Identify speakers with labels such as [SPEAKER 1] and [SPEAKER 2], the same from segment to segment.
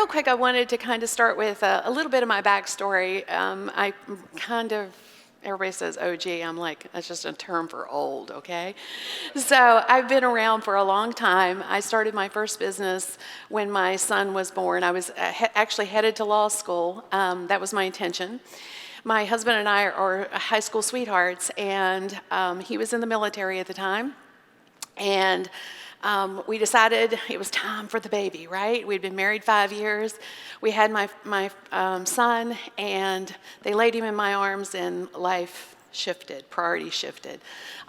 [SPEAKER 1] real quick, I wanted to kind of start with a little bit of my backstory. Everybody says OG, I'm like, that's just a term for old, okay? So I've been around for a long time. I started my first business when my son was born. I was actually headed to law school. That was my intention. My husband and I are high school sweethearts, and he was in the military at the time. And we decided it was time for the baby, right? We'd been married 5 years. We had my son, and they laid him in my arms, and life shifted, priorities shifted.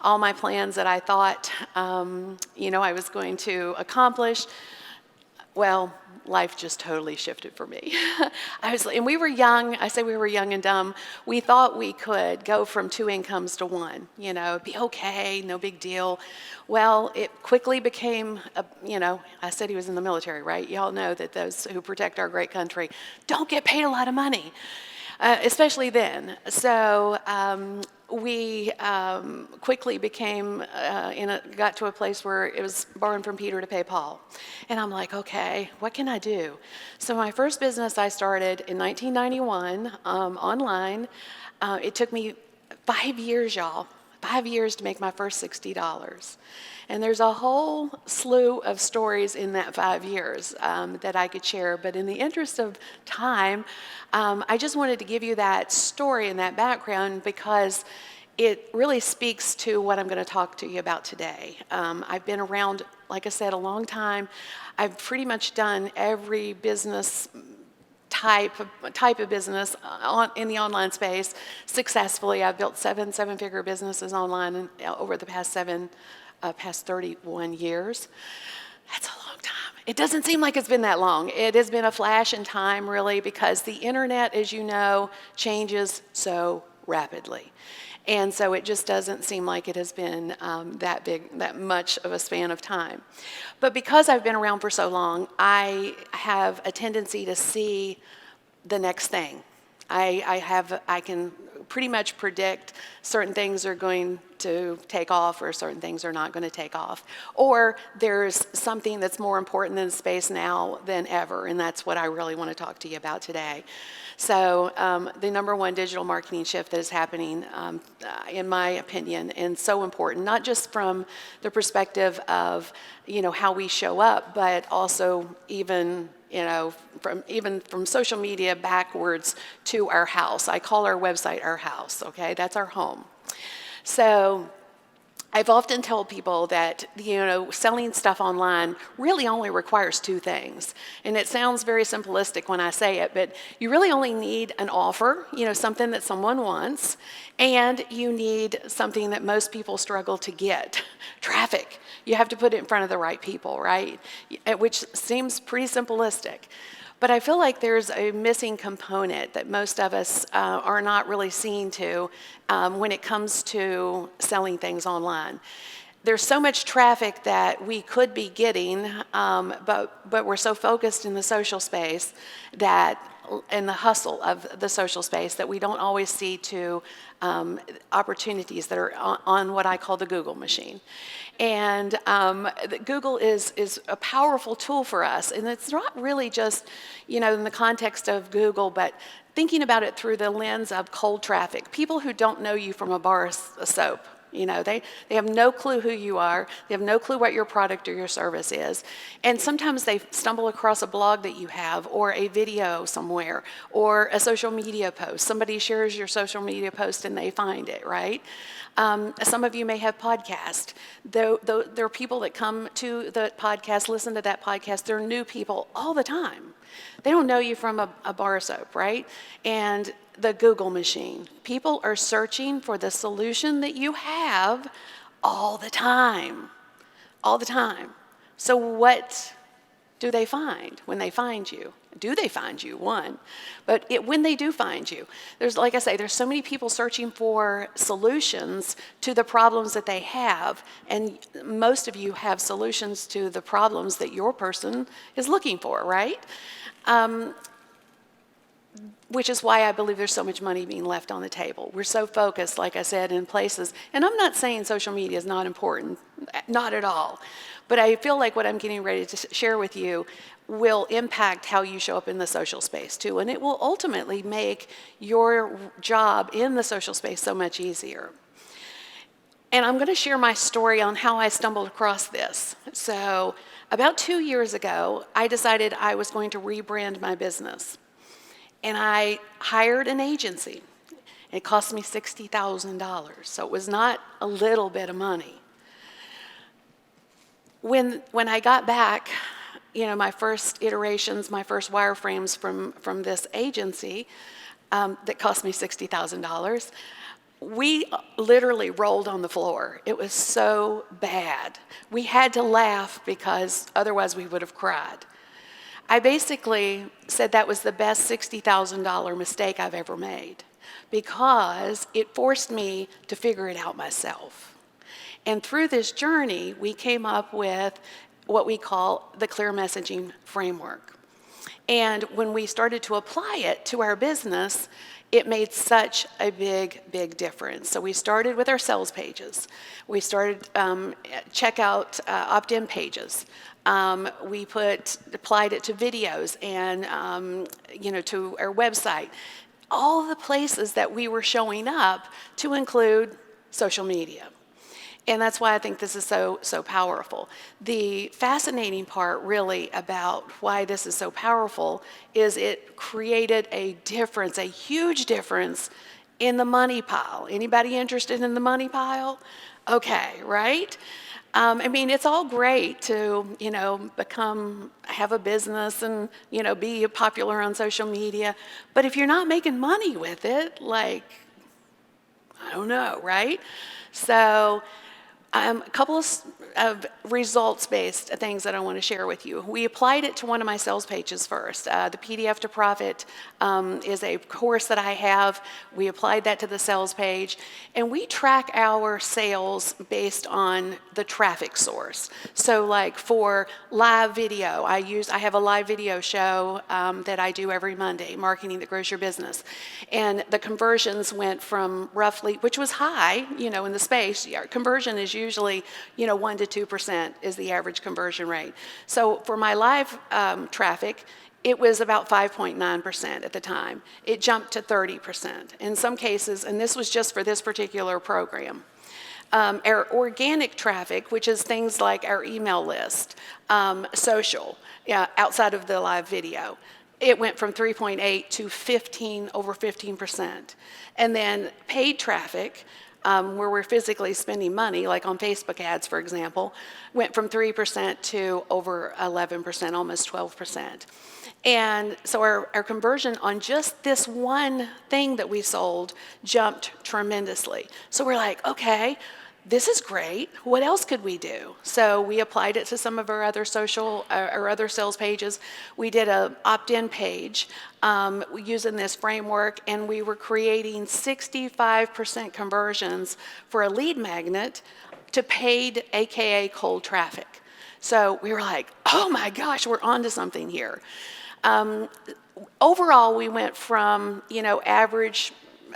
[SPEAKER 1] All my plans that I thought, I was going to accomplish, well, life just totally shifted for me. And we were young. I say we were young and dumb. We thought we could go from 2 incomes to 1, be okay, no big deal. Well, it quickly became, I said he was in the military, right? Y'all know that those who protect our great country don't get paid a lot of money, especially then. So we quickly got to a place where it was borrowing from Peter to pay Paul. And I'm like, okay, what can I do? So my first business I started in 1991 online. It took me 5 years, y'all. 5 years to make my first $60. And there's a whole slew of stories in that 5 years that I could share. But in the interest of time, I just wanted to give you that story and that background because it really speaks to what I'm going to talk to you about today. I've been around, like I said, a long time. I've pretty much done every business type of business in the online space successfully. I've built seven-figure businesses online over the past 31 years. That's a long time. It doesn't seem like it's been that long. It has been a flash in time, really, because the internet, as you know, changes so rapidly. And so it just doesn't seem like it has been that much of a span of time. But because I've been around for so long, I have a tendency to see the next thing. I can pretty much predict certain things are going to take off or certain things are not going to take off. Or there's something that's more important in space now than ever, and that's what I really want to talk to you about today. So the number one digital marketing shift that is happening, in my opinion, and so important, not just from the perspective of, how we show up, but also even from social media backwards to our house. I call our website our house, okay? That's our home. So I've often told people that, selling stuff online really only requires 2 things. And it sounds very simplistic when I say it, but you really only need an offer, something that someone wants, and you need something that most people struggle to get, traffic. You have to put it in front of the right people, right? Which seems pretty simplistic. But I feel like there's a missing component that most of us are not really seeing to when it comes to selling things online. There's so much traffic that we could be getting, but we're so focused in the social space in the hustle of the social space that we don't always see to opportunities that are on what I call the Google machine. And Google is a powerful tool for us. And it's not really just, in the context of Google, but thinking about it through the lens of cold traffic. People who don't know you from a bar of soap. They have no clue who you are. They have no clue what your product or your service is. And sometimes they stumble across a blog that you have or a video somewhere or a social media post. Somebody shares your social media post and they find it, right? Some of you may have podcasts. There are people that come to the podcast, listen to that podcast. They're new people all the time. They don't know you from a bar of soap, right? And the Google machine. People are searching for the solution that you have all the time. All the time. So what do they find when they find you? Do they find you? One. But when they do find you, there's so many people searching for solutions to the problems that they have. And most of you have solutions to the problems that your person is looking for, right? Which is why I believe there's so much money being left on the table. We're so focused, like I said, in places. And I'm not saying social media is not important, not at all. But I feel like what I'm getting ready to share with you will impact how you show up in the social space too, and it will ultimately make your job in the social space so much easier. And I'm going to share my story on how I stumbled across this. So about 2 years ago, I decided I was going to rebrand my business. And I hired an agency. It cost me $60,000, so it was not a little bit of money. When I got back, my first iterations, my first wireframes from this agency that cost me $60,000, we literally rolled on the floor. It was so bad. We had to laugh because otherwise we would have cried. I basically said that was the best $60,000 mistake I've ever made because it forced me to figure it out myself. And through this journey, we came up with what we call the clear messaging framework. And when we started to apply it to our business, it made such a big, big difference. So we started with our sales pages. We started checkout opt-in pages. We applied it to videos and to our website. All the places that we were showing up to include social media. And that's why I think this is so powerful. The fascinating part really about why this is so powerful is it created a difference, a huge difference in the money pile. Anybody interested in the money pile? Okay, right? It's all great to, have a business and, be popular on social media. But if you're not making money with it, I don't know, right? So a couple of results-based things that I want to share with you. We applied it to one of my sales pages first. The PDF to Profit is a course that I have. We applied that to the sales page, and we track our sales based on the traffic source. So for live video, I have a live video show that I do every Monday, Marketing That Grows Your Business. And the conversions went from roughly, which was high, in the space. Conversion is usually, 1 to 2% is the average conversion rate. So for my live traffic, it was about 5.9% at the time. It jumped to 30% in some cases, and this was just for this particular program. Our organic traffic, which is things like our email list, social, outside of the live video, it went from 3.8 to over 15%. And then paid traffic, where we're physically spending money, like on Facebook ads, for example, went from 3% to over 11%, almost 12%. And so our conversion on just this one thing that we sold jumped tremendously. So we're like, okay, this is great. What else could we do? So we applied it to some of our other other sales pages. We did an opt-in page using this framework, and we were creating 65% conversions for a lead magnet to paid, AKA cold traffic. So we were like, oh my gosh, we're onto something here. Overall, we went from,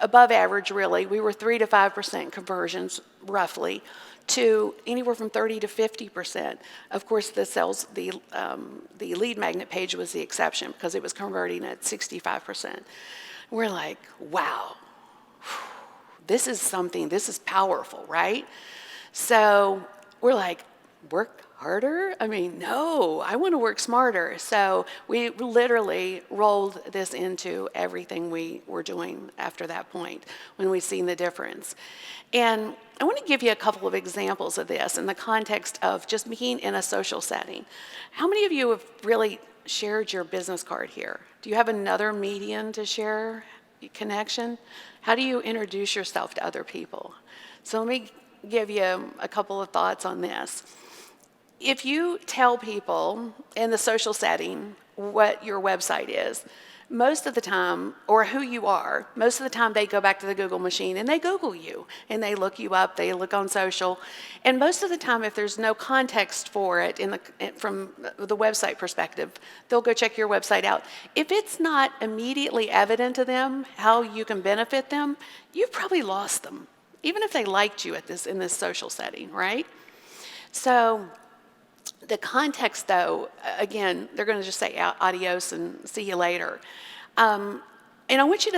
[SPEAKER 1] above average really, we were 3 to 5% conversions roughly, to anywhere from 30 to 50%. Of course, the lead magnet page was the exception because it was converting at 65%. We're like, wow, this is powerful, right? So we're like, work harder? No, I want to work smarter. So we literally rolled this into everything we were doing after that point when we seen the difference. And I want to give you a couple of examples of this in the context of just being in a social setting. How many of you have really shared your business card here? Do you have another medium to share connection? How do you introduce yourself to other people? So let me give you a couple of thoughts on this. If you tell people in the social setting what your website is, most of the time, or who you are, most of the time they go back to the Google machine and they Google you and they look you up, they look on social. And most of the time, if there's no context for it from the website perspective, they'll go check your website out. If it's not immediately evident to them how you can benefit them, you've probably lost them, even if they liked you in this social setting, right? So The context, though, again, they're going to just say adios and see you later. And I want you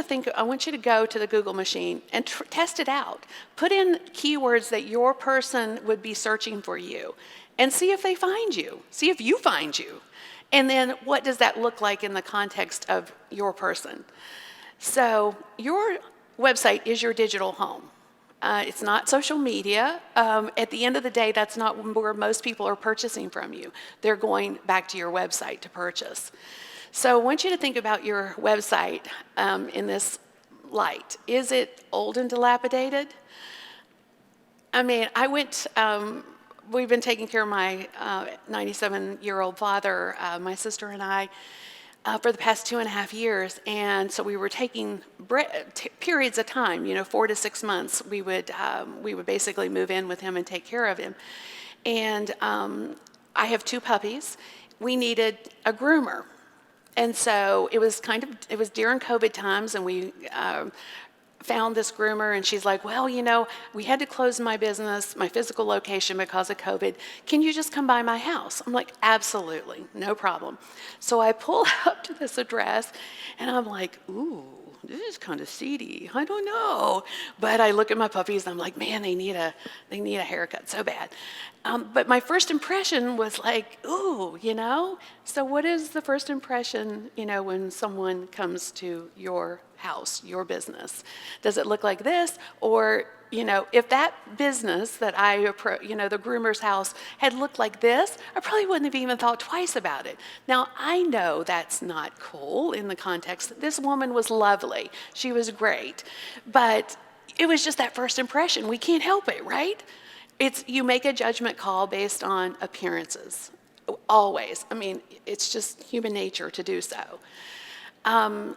[SPEAKER 1] to go to the Google machine and test it out. Put in keywords that your person would be searching for you and see if they find you. See if you find you. And then what does that look like in the context of your person? So your website is your digital home. It's not social media. At the end of the day, that's not where most people are purchasing from you. They're going back to your website to purchase. So I want you to think about your website in this light. Is it old and dilapidated? I mean, we've been taking care of my 97-year-old father, my sister and I, for the past 2.5 years. And so we were taking periods of time, 4 to 6 months. We would basically move in with him and take care of him. And I have 2 puppies. We needed a groomer. And so it was during COVID times, and we found this groomer, and she's like, well, we had to close my business, my physical location because of COVID. Can you just come by my house? I'm like, absolutely, no problem. So I pull up to this address, and I'm like, ooh, this is kind of seedy. I don't know. But I look at my puppies, and I'm like, man, they need a haircut so bad. But my first impression was like, ooh, So what is the first impression, when someone comes to your house, your business? Does it look like this? Or, if that business that the groomer's house had looked like this, I probably wouldn't have even thought twice about it. Now, I know that's not cool in the context. This woman was lovely. She was great. But it was just that first impression. We can't help it, right? You make a judgment call based on appearances, always. I mean, it's just human nature to do so.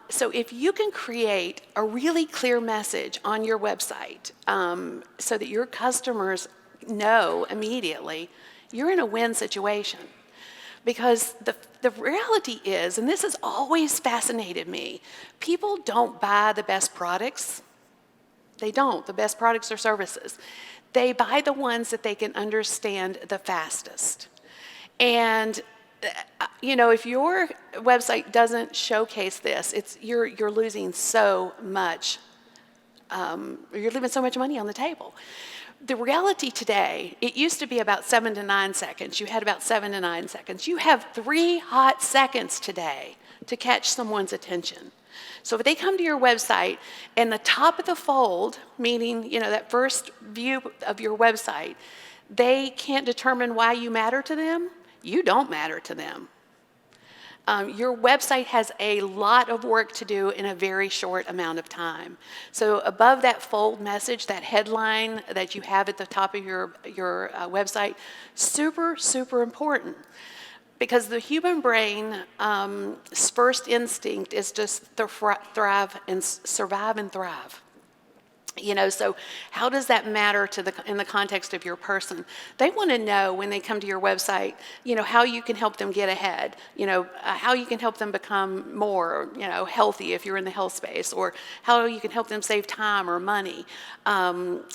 [SPEAKER 1] So if you can create a really clear message on your website so that your customers know immediately, you're in a win situation. Because the reality is, and this has always fascinated me, people don't buy the best products. They don't, the best products or services. They buy the ones that they can understand the fastest. And if your website doesn't showcase this, you're losing so much. You're leaving so much money on the table. The reality today, it used to be about 7 to 9 seconds. You had about 7 to 9 seconds. You have 3 hot seconds today to catch someone's attention. So if they come to your website and the top of the fold, meaning, that first view of your website, they can't determine why you matter to them, you don't matter to them. Your website has a lot of work to do in a very short amount of time. So above that fold message, that headline that you have at the top of your website, super, super important. Because the human brain's first instinct is just to thrive and survive and thrive. So how does that matter in the context of your person? They want to know when they come to your website, how you can help them get ahead, how you can help them become more, healthy if you're in the health space, or how you can help them save time or money,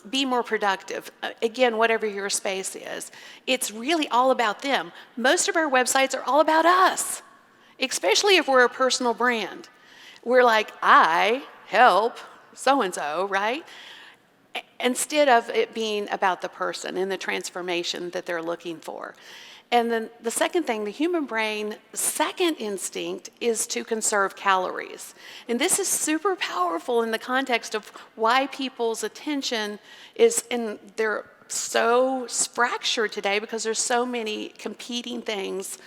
[SPEAKER 1] be more productive. Again, whatever your space is, it's really all about them. Most of our websites are all about us, especially if we're a personal brand. We're like, I help so-and-so, right? Instead of it being about the person and the transformation that they're looking for. And then the second thing, the human brain's second instinct is to conserve calories. And this is super powerful in the context of why people's attention they're so fractured today, because there's so many competing things,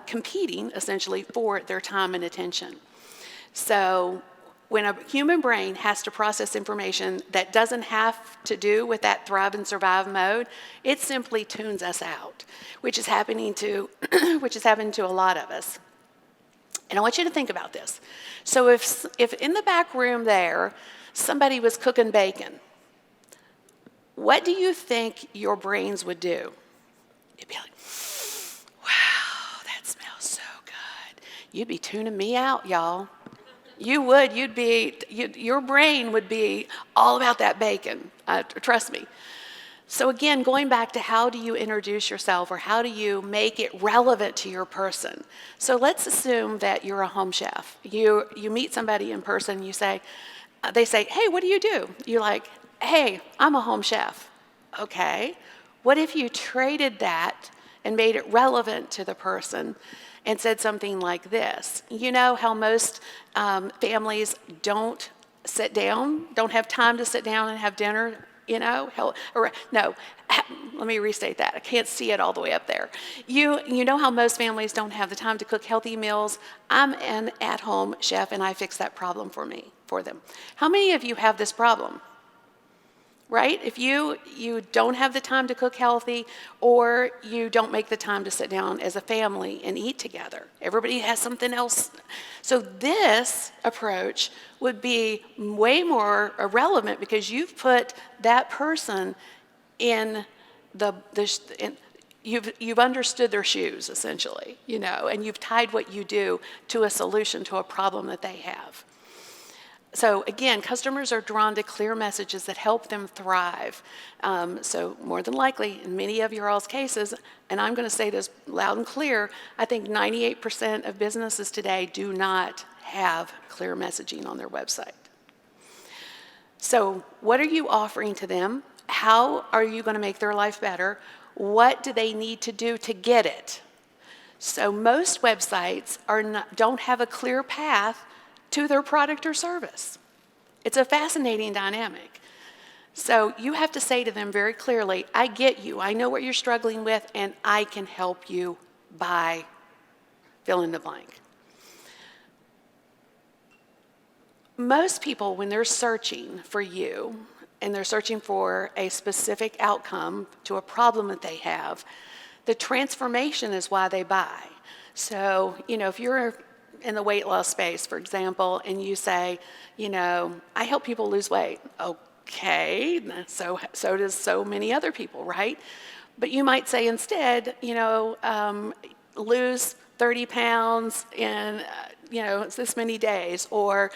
[SPEAKER 1] competing essentially for their time and attention. So when a human brain has to process information that doesn't have to do with that thrive and survive mode, it simply tunes us out, which is happening to a lot of us. And I want you to think about this. So if in the back room there, somebody was cooking bacon, what do you think your brains would do? It'd be like, wow, that smells so good. You'd be tuning me out, y'all. You would. Your brain would be all about that bacon. Trust me. So again, going back to how do you introduce yourself or how do you make it relevant to your person? So let's assume that you're a home chef. You meet somebody in person, they say, hey, what do you do? You're like, hey, I'm a home chef. Okay, what if you traded that and made it relevant to the person and said something like this? You know how most families don't have time to sit down and have dinner? No, let me restate that. I can't see it all the way up there. You know how most families don't have the time to cook healthy meals? I'm an at-home chef, and I fix that problem for them. How many of you have this problem? Right? If you don't have the time to cook healthy, or you don't make the time to sit down as a family and eat together. Everybody has something else. So this approach would be way more relevant because you've put that person in you've understood their shoes, essentially, and you've tied what you do to a solution to a problem that they have. So again, customers are drawn to clear messages that help them thrive. So more than likely, in many of your all's cases, and I'm going to say this loud and clear, I think 98% of businesses today do not have clear messaging on their website. So what are you offering to them? How are you going to make their life better? What do they need to do to get it? So most websites don't have a clear path to their product or service. It's a fascinating dynamic. So you have to say to them very clearly, I get you, I know what you're struggling with, and I can help you by fill in the blank. Most people, when they're searching for you, and they're searching for a specific outcome to a problem that they have, the transformation is why they buy. So, if you're in the weight loss space, for example, and you say, I help people lose weight. Okay, so does so many other people, right? But you might say instead, lose 30 pounds in, this many days, or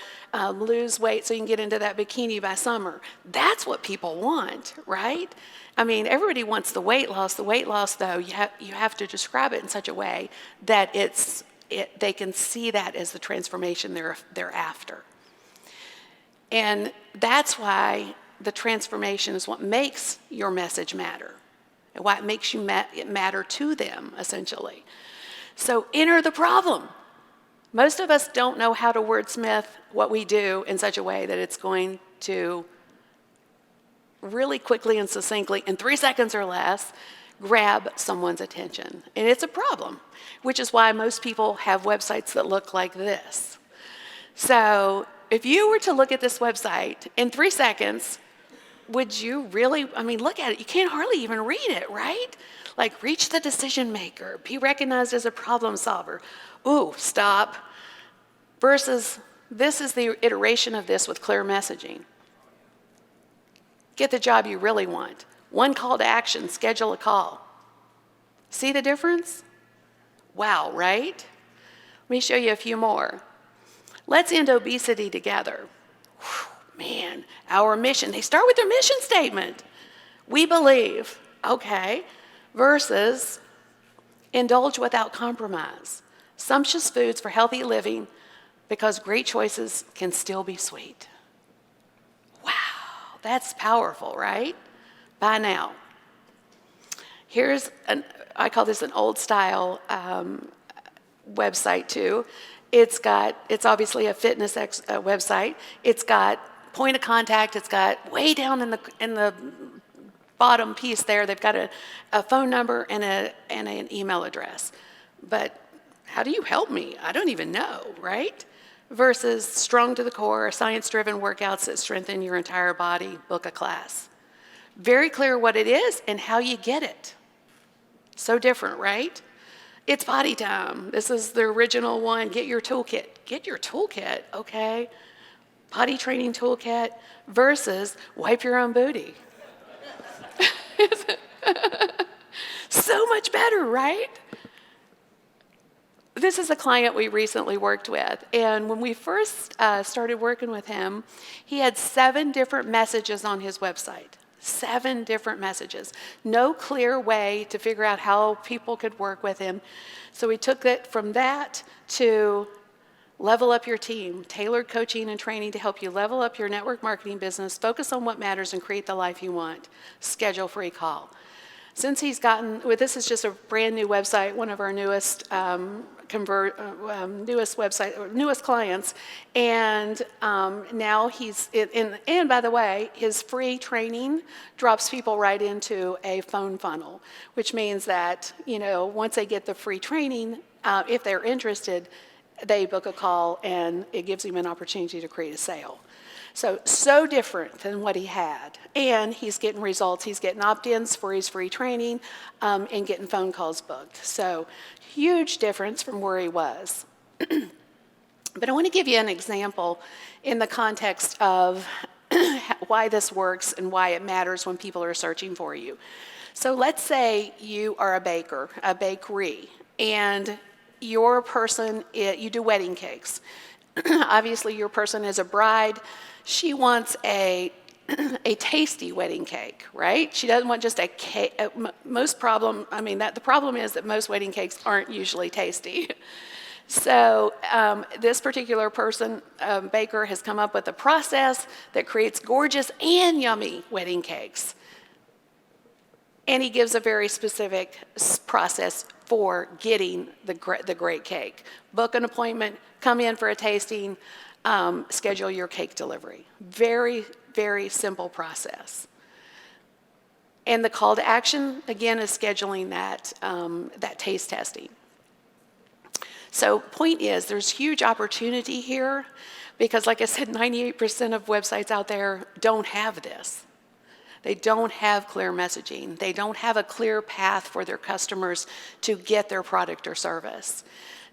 [SPEAKER 1] lose weight so you can get into that bikini by summer. That's what people want, right? I mean, everybody wants the weight loss. The weight loss, though, you have to describe it in such a way that they can see that as the transformation they're after. And that's why the transformation is what makes your message matter, and why it makes it matter to them, essentially. So enter the problem. Most of us don't know how to wordsmith what we do in such a way that it's going to really quickly and succinctly, in 3 seconds or less, grab someone's attention. And it's a problem, which is why most people have websites that look like this. So if you were to look at this website in 3 seconds, would you really, look at it. You can't hardly even read it, right? Like, reach the decision maker, be recognized as a problem solver. Ooh, stop. Versus, this is the iteration of this with clear messaging. Get the job you really want. One call to action, schedule a call. See the difference? Wow, right? Let me show you a few more. Let's end obesity together. Whew, man, our mission. They start with their mission statement. We believe, okay, versus indulge without compromise. Sumptuous foods for healthy living because great choices can still be sweet. Wow, that's powerful, right? By now. I call this an old style website too. It's obviously a fitness website. It's got point of contact. It's got way down in the bottom piece there, they've got a phone number and an email address. But how do you help me? I don't even know, right? Versus strong to the core, science-driven workouts that strengthen your entire body, book a class. Very clear what it is and how you get it. So different, right? It's body time. This is the original one. Get your toolkit. Get your toolkit, okay? Potty training toolkit versus wipe your own booty. So much better, right? This is a client we recently worked with, and when we first started working with him, he had 7 different messages on his website. 7 different messages. No clear way to figure out how people could work with him. So we took it from that to level up your team, tailored coaching and training to help you level up your network marketing business, focus on what matters, and create the life you want. Schedule free call. Since he's gotten, well, this is just a brand new website, one of our newest newest clients, and now he's, and by the way, his free training drops people right into a phone funnel, which means that, once they get the free training, if they're interested, they book a call and it gives him an opportunity to create a sale. So different than what he had. And he's getting results. He's getting opt-ins for his free training and getting phone calls booked. So huge difference from where he was. But I want to give you an example in the context of why this works and why it matters when people are searching for you. So let's say you are a baker, a bakery, and your person, you do wedding cakes. Obviously, your person is a bride. She wants a tasty wedding cake, right? She doesn't want just a cake. The problem is that most wedding cakes aren't usually tasty. So this particular person, baker, has come up with a process that creates gorgeous and yummy wedding cakes. And he gives a very specific process for getting the great cake. Book an appointment, come in for a tasting, schedule your cake delivery. Very, very simple process. And the call to action, again, is scheduling that taste testing. So point is, there's huge opportunity here because, like I said, 98% of websites out there don't have this. They don't have clear messaging. They don't have a clear path for their customers to get their product or service.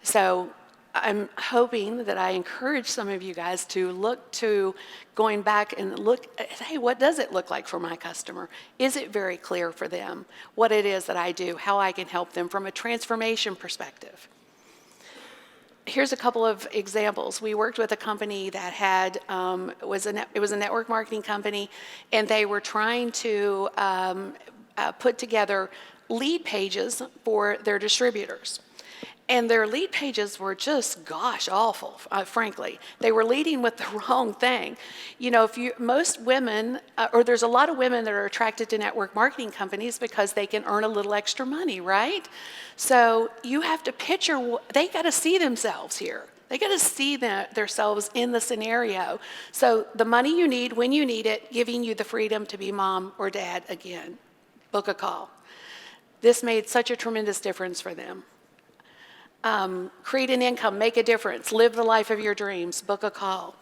[SPEAKER 1] So I'm hoping that I encourage some of you guys to look to going back and look at, hey, what does it look like for my customer? Is it very clear for them what it is that I do, how I can help them from a transformation perspective? Here's a couple of examples. We worked with a company that had, it was a network marketing company, and they were trying to put together lead pages for their distributors. And their lead pages were just, gosh, awful, frankly. They were leading with the wrong thing. Most women, or there's a lot of women that are attracted to network marketing companies because they can earn a little extra money, right? So you have to picture, they got to see themselves here. They got to see themselves in the scenario. So the money you need when you need it, giving you the freedom to be mom or dad again. Book a call. This made such a tremendous difference for them. Create an income, make a difference, live the life of your dreams, book a call.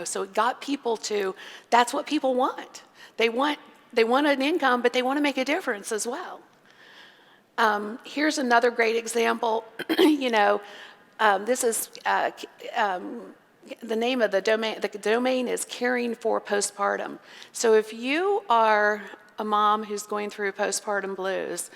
[SPEAKER 1] So it got people to, that's what people want. They want an income, but they want to make a difference as well. Here's another great example. This is the name of the domain. The domain is Caring for Postpartum. So if you are a mom who's going through postpartum blues,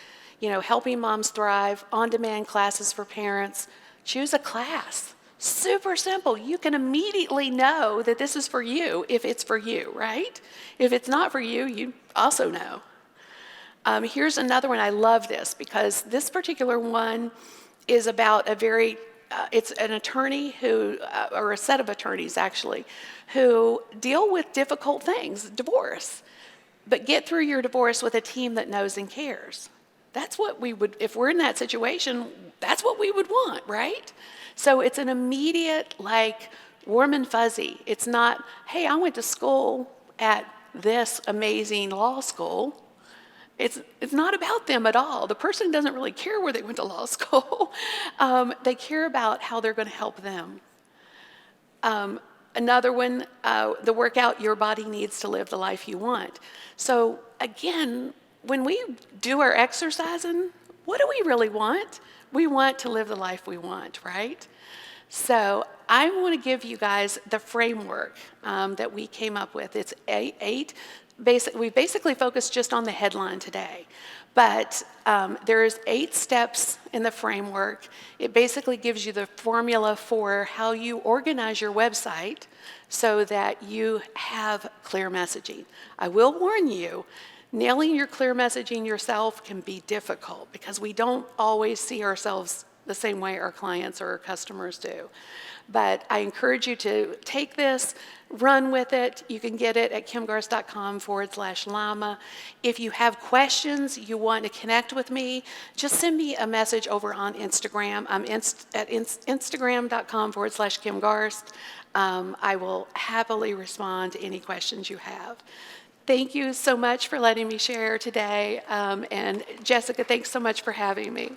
[SPEAKER 1] helping moms thrive, on-demand classes for parents, choose a class. Super simple. You can immediately know that this is for you if it's for you, right? If it's not for you, you also know. Here's another one. I love this because this particular one is about it's an attorney or a set of attorneys actually, who deal with difficult things, divorce, but get through your divorce with a team that knows and cares. That's what we would, if we're in that situation, that's what we would want, right? So it's an immediate, warm and fuzzy. It's not, hey, I went to school at this amazing law school. It's not about them at all. The person doesn't really care where they went to law school. They care about how they're going to help them. Another one, the workout your body needs to live the life you want. So again, when we do our exercising, what do we really want? We want to live the life we want, right? So I want to give you guys the framework that we came up with. It's eight. We basically focused just on the headline today. But there's 8 steps in the framework. It basically gives you the formula for how you organize your website so that you have clear messaging. I will warn you, Nailing your clear messaging yourself can be difficult because we don't always see ourselves the same way our clients or our customers do. But I encourage you to take this, run with it. You can get it at kimgarst.com/llama. If you have questions, you want to connect with me, just send me a message over on Instagram. I'm at instagram.com/kimgarst. I will happily respond to any questions you have. Thank you so much for letting me share today. And Jessica, thanks so much for having me.